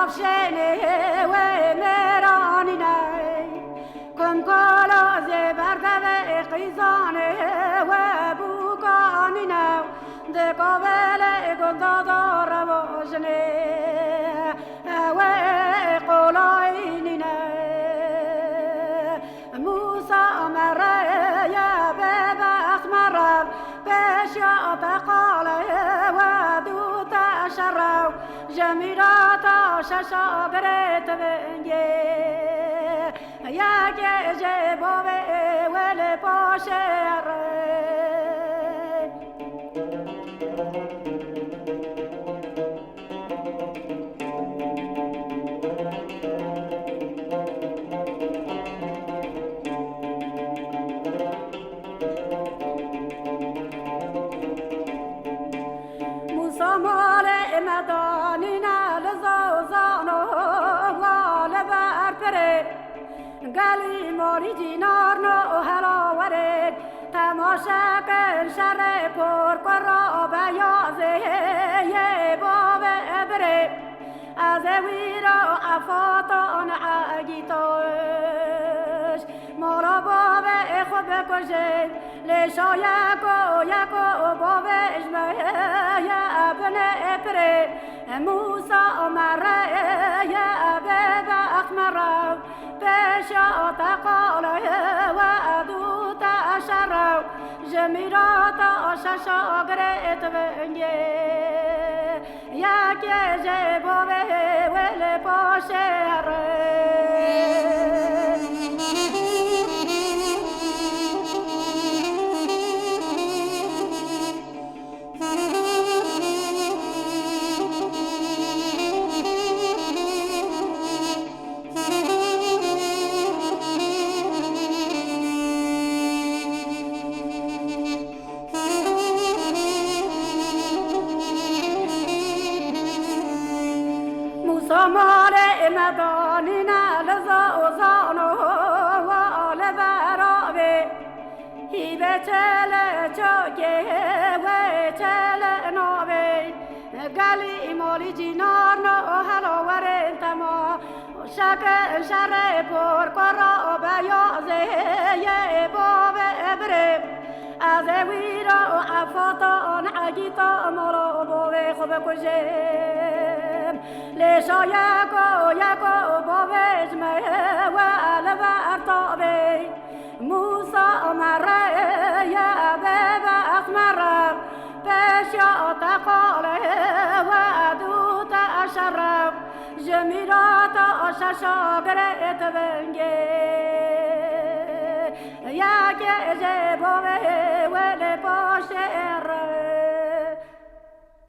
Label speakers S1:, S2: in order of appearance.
S1: افشینه و میرانینه کم کالا زبرده و قیزانه و بوکانینه دکاول گلدادار واجنه و قلاینینه موسى مره يا بابا أخمر بشياط قال ودوت شرو جميلات ششاقرت بنجي يا جيبو ولا باشر سمال مدانینا لزوزانو والبر پره گلی موری جینار نو هلا ورد تماشا کن شر پر کرا بیازه یه باب بره از ویرا افاتان عگیتاش مارا باب خوب کشه لیشا یکو بابش یا ابن ابره موسى مره یا ابب اخمره بشاط قال وادوت شره جمیرات ششاگرت بنگه یک جبوه ول پاشره سمال مدانینا لزوزانو والبرابه هیبه چل چاکه و چل نوبه گلی مولی جینار نو هلو ورن تما شک شر پر کرا بیازه یه باب ابره از ویرا افاتان عگیتا مرا بوه خوب کجم لیشا یکو بابش مه و البر تابه موسى مره یا باب اخمره بشیاط قال و دوت شرف جمیرات ششاگرت بنگه یک جبوه ول پاشر